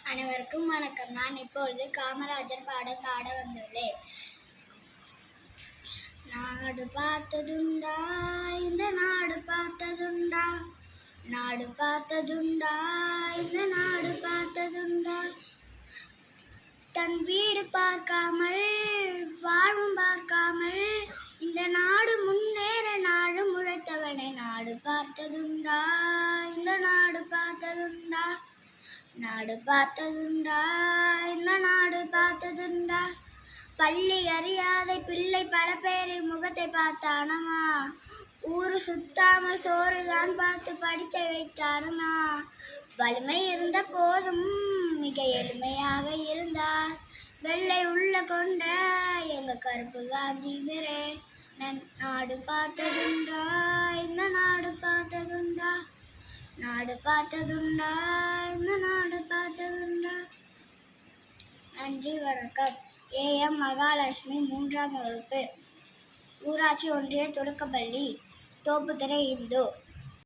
அனைவருக்கும் வணக்கம். நான் இப்பொழுது காமராஜர் பாடல் பாட வந்துள்ளேன். நாடு பார்த்ததுண்டா, இந்த நாடு பார்த்ததுண்டா, நாடு பார்த்ததுண்டா, இந்த நாடு பார்த்ததுண்டா, தன் வீடு பார்க்காமல் வாழும் பார்க்காமல் இந்த நாடு முன்னேற நாடு முளைத்தவனை நாடு பார்த்ததுண்டா, இந்த நாடு பார்த்ததுண்டா, நாடு பார்த்ததுண்டா, இந்த நாடு பார்த்ததுண்டா, பள்ளி அறியாத பிள்ளை பல பேரின் முகத்தை பார்த்தானமா, ஊரு சுத்தாமல் சோறுதான் பார்த்து படிக்க வைத்தானமா, வலிமை இருந்த போதும் மிக எளிமையாக இருந்தார், வெள்ளை உள்ள கொண்ட எங்க கருப்பு காந்தி வீரே, நாடு பார்த்ததுண்டா, இந்த நாடு பார்த்ததுண்டா, நாடு பார்த்ததுண்டா, இந்த நாடு பார்த்ததுண்டா. நன்றி, வணக்கம். AM மகாலட்சுமி, 3ஆம் வகுப்பு, ஊராட்சி ஒன்றிய தொடக்கப்பள்ளி, தோப்புத்துறை, இந்து.